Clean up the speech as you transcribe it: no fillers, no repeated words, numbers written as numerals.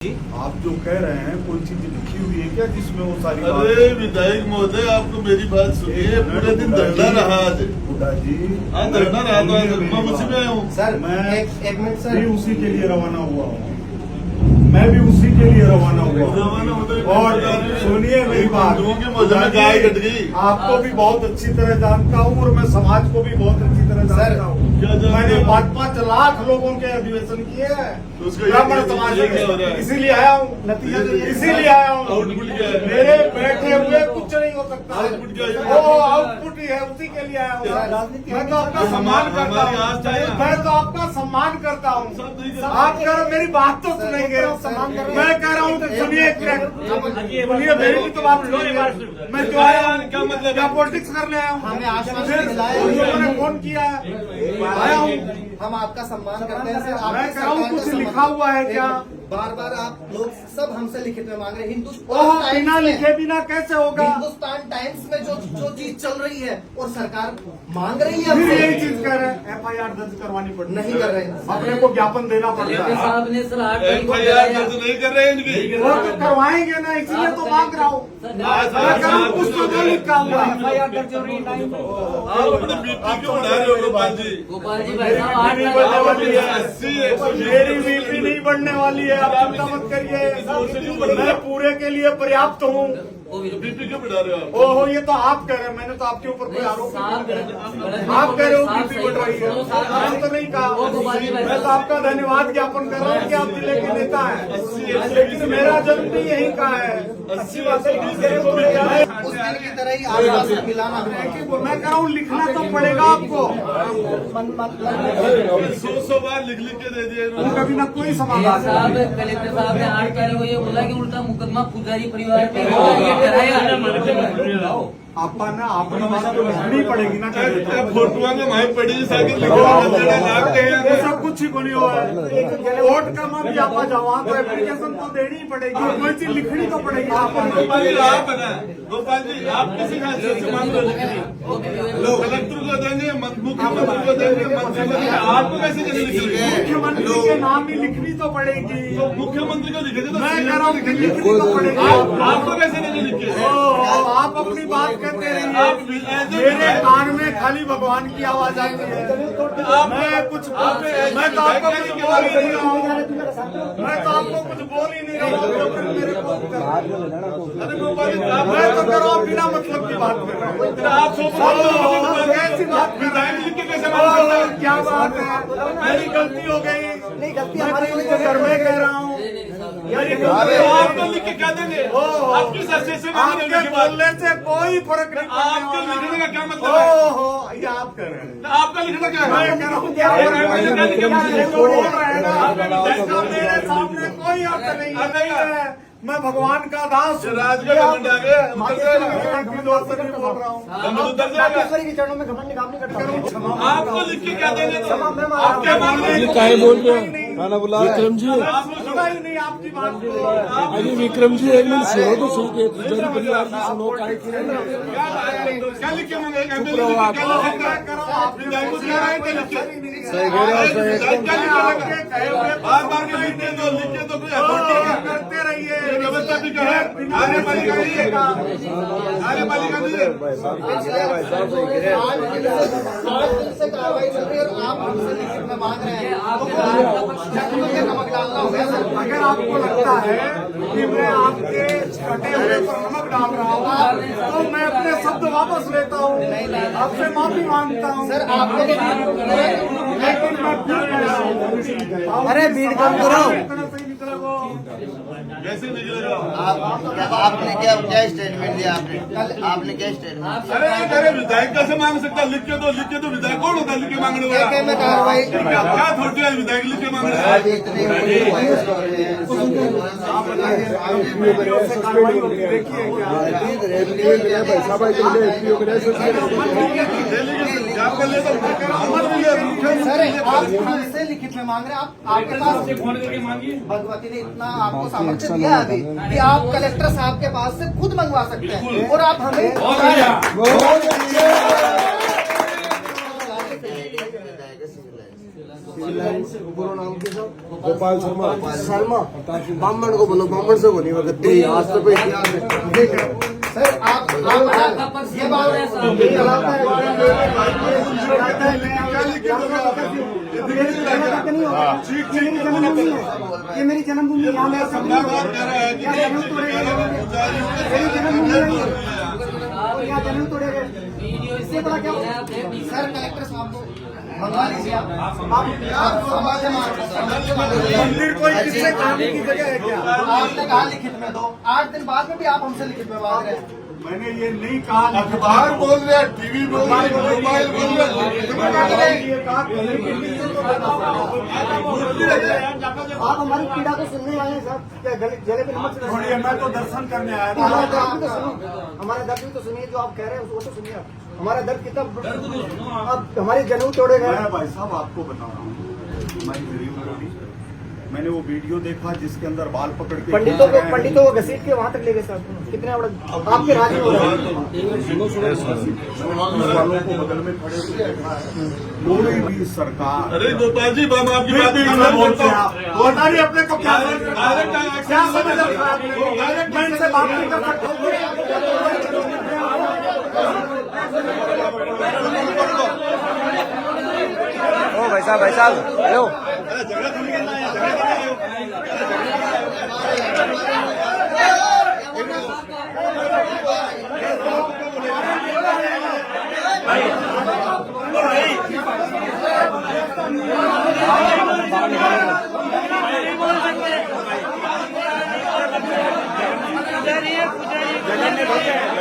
जी आप जो कह रहे हैं कोई चीज लिखी हुई है क्या जिसमें वो सारी अरे विधायक महोदय आपको मेरी बात सुनिए, पूरे दिन धरना रहा आज। बुड्ढा जी धरना रहा तो आज मैं उसी में हूँ सर मैं एक मिनट सर भी उसी के लिए रवाना हुआ हूँ, मैं भी उसी के लिए रवाना हुआ हूँ। और सुनिए मेरी बात, गाय कट गई। आपको भी बहुत अच्छी तरह जानता हूँ और मैं समाज को भी बहुत अच्छी तरह जानता हूँ। मैंने 5-5 लाख लोगों के अधिवेशन किए हैं ब्राह्मण समाज में, इसीलिए आया हूँ, नतीजा इसीलिए आया हूँ। आउटपुट क्या है? मेरे बैठे हुए कुछ नहीं हो सकता। आउटपुट क्या है? वो आउटपुट ही है, उसी के लिए आया हूँ। मैं तो आपका सम्मान करता हूँ, मैं तो आपका सम्मान करता हूँ। आप कह मेरी बात तो सुनेंगे, मैं कह रहा हूँ कि सुनिए सुनिए मेरी भी तो बात सुनिए। मैं क्यों आया हूँ, क्या मतलब, क्या पॉलिटिक्स करने आया हूँ? हमें आश्वासन दिलाया है। लोगों ने फोन किया है, आया हूँ। हम आपका सम्मान करते हैं सर। मैं कह रहा हूँ कुछ लिखा हुआ है क्या? बार बार आप लोग सब हमसे लिखित में मांग रहे हैं। ओह, बिना लिखे बिना कैसे होगा? हिंदुस्तान टाइम्स में जो चीज चल रही है और सरकार मांग रही है फिर हमसे, यही चीज कह रहे हैं, FIR दर्ज करवानी पड़ती नहीं कर रहे हैं। अपने को ज्ञापन देना पड़ता है। साहब ने सर 8 तारीख को FIR दर्ज नहीं कर रहे हैं इनकी। वो तो करवाएंगे ना, इसीलिए तो मांग रहा हूँ। मैं कह रहा हूँ कुछ तो जो लिखा हुआ है। आप अपने बीपी क्यों बढ़ा रहे हो गोपाल जी? गोपाल जी भाई साहब 8 नहीं बढ़ने वाली है, 80 मेरी बीपी नहीं बढ़ने वाली है, आप चिंता मत करिए। मैं पूरे के लिए पर्याप्त हूँ। बीपी क्यों बढ़ा रहे हो आप? ओहो, ये तो आप कह रहे हैं, मैंने तो आपके ऊपर कोई आरोप नहीं लगाया। आप कह रहे हो बीपी बढ़ रही है, मैंने तो नहीं कहा। मैं तो आपका धन्यवाद ज्ञापन कर रहा हूँ कि आप जिले के नेता हैं, लेकिन मेरा जन्म भी यहीं का है। अच्छी बात है, उस दिन की तरह ही आश्वासन मिलाना है। मैं कह रहा हूँ लिखना तो पड़ेगा आपको। 100 बार लिख के दे दिए इन्होंने। कभी ना कोई समाधान। साहब कलेक्टर साहब ने 8 तारीख को ये बोला कि उल्टा मुकदमा पुजारी परिवार पे ये कराया। आपने बात तो लिखनी पड़ेगी ना। फोटुआ में वहीं पड़ी साइकिल ये सब कुछ ही बनी हुआ है। वोट का मन भी आप जाओ, वहाँ तो एप्लीकेशन तो देनी ही पड़ेगी, कोई चीज लिखनी तो पड़ेगी। गोपाल जी आप है ना, गोपाल जी आप किसी हैसियत से मांग रहे हो? कलेक्टर को देंगे, मुख्यमंत्री को देंगे, मंत्री को देंगे, आपको कैसे नहीं लिखेंगे? मुख्यमंत्री के नाम ही लिखनी तो पड़ेगी। तो मुख्यमंत्री को लिखेंगे तो मैं कह रहा हूँ लिखनी तो पड़ेगी। आपको कैसे नहीं लिखे? आप अपनी बात करते रहिए, मेरे कान में खाली भगवान की आवाज आती है। मैं कुछ मैं तो आपको कुछ बोल ही नहीं रहा हूँ, मैं तो आपको कुछ बोल ही नहीं रहा हूँ। मैं तो कर रहा हूँ बिना मतलब की बात कर रहा हूँ। आप कैसी बात कर रहे हैं? लिख के कैसे मांग सकते हैं? क्या बात है, मेरी गलती हो गई। नहीं, गलती मैं हमारी तो घर में कह रहा हूँ, मेरी गलती तो हो आपको गई। लिख के क्या देंगे? आप किस हैसियत से मांग रहे हो? आपके लिखे बात? बोलने से कोई फर्क नहीं आपके लिखने का क्या मतलब पड़ने है? वाला। ओहो, ये आप कह रहे हैं। आपका लिखना क्या मैं है? कह रहा हूँ क्या हो रहा है? बोल रहे हैं ना, इसका मेरे सामने कोई अर्थ नहीं है। मैं भगवान का दास हूँ। राजगढ़ घमंड आ गया, उतर जाएगा। मैं जोर से नहीं बोल रहा हूँ। घमंड उतर जाएगा। के चरणों में घमंड काम नहीं करता। आपको लिख के क्या देंगे? तो मैं आप क्या मांग रहे हैं? काहे बोल रहे हो? खाना बुला विक्रम जी, आपने सुना ही नहीं आपकी बात को। अरे विक्रम जी एक मिनट सुनो तो सुन के पुजारी परिवार की सुनो काहे के क्या लिख के मांगेगा? चुप रहो आप। आप विधायक को दिया है क्या लिख के? सही कह रहे हो, सही विधायक क्या लिखेगा? बार-बार के लिख के तो कोई अथॉरिटी है। करते रहिए, ये व्यवस्था भी क्या है? कार्यपालिका नहीं है। कार्यपालिका नहीं है। से कार्रवाई चल रही है और आप हमसे लिखित में मांग रहे हैं। चटनी में नमक डालना होगा सर। अगर आपको लगता है कि मैं आपके कटे हुए पर नमक डाल रहा हूँ तो मैं अपने शब्द वापस लेता हूँ, आपसे माफी मांगता हूँ। सर आपके लेकिन मैं भूल गया हूँ। अरे भीड़ कम करो। सही निकला वो। कैसे निकलेगा? आपने क्या स्टेटमेंट दिया? आपने क्या स्टेटमेंट? अरे विधायक कैसे मांग सकता? लिख के तो विधायक कौन होता है लिख के मांगने वाला? में कार्रवाई क्या अथॉरिटी है विधायक लिख के मांगने वाला? आज इतने वॉइस कर रहे हैं। कार्रवाई होगी, देखिए सर आप हमसे लिखित में मांग रहे हैं। आप आपके पास भगवती ने इतना आपको सामर्थ्य दिया है अभी कि आप कलेक्टर साहब के पास से खुद मंगवा सकते हैं और आप हमें पूरा नाम के सब गोपाल शर्मा शर्मा ब्राह्मण को बोलो, ब्राह्मण से बोली वक्त आज तक कोई इतिहास में ठीक है। सर आप ये बात है सर, ये चलाता है ये मेरी जन्मभूमि है, यहाँ मैं सब बात कर रहा है कि मेरी जन्मभूमि है, यहाँ जन्म तोड़ेगा। इससे बड़ा क्या होगा? सर कलेक्टर साहब को मंगवा लीजिए आप समाज मंदिर कोई किससे खाने की जगह है क्या? आपने कहा लिखित में दो, 8 दिन बाद में भी आप हमसे लिखित में मांग रहे हैं। मैंने ये नहीं कहा, अखबार बोल रहे हैं, टीवी बोल रहे हैं, मोबाइल बोल रहे हैं। ये कहा आप हमारी पीड़ा को सुनने आए हैं साहब, क्या गले पे नमक छोड़िए, मैं तो दर्शन करने आया था। हमारा दर्द भी तो सुनो, हमारा दर्द भी तो सुनिए, जो आप कह रहे हैं वो तो सुनिए। हमारा दर्द कितना, अब हमारे जनेऊ तोड़े गए। मैं भाई साहब आपको बता रहा हूँ, मैं गरीब आदमी, मैंने वो वीडियो देखा जिसके अंदर बाल पकड़ के पंडितों को घसीट के वहाँ तक ले गए साहब, कितने बड़ा आपके राज्य में हो रहा है। वालों को बगल में खड़े हुए देखा है। कोई भी सरकार अरे गोपाल जी, हम आपकी बात बोलते हैं आप बता रही अपने को क्या क्या समझ रखा है आपने? मैं इनसे बात नहीं कर सकता। ओ भाई साहब हेलो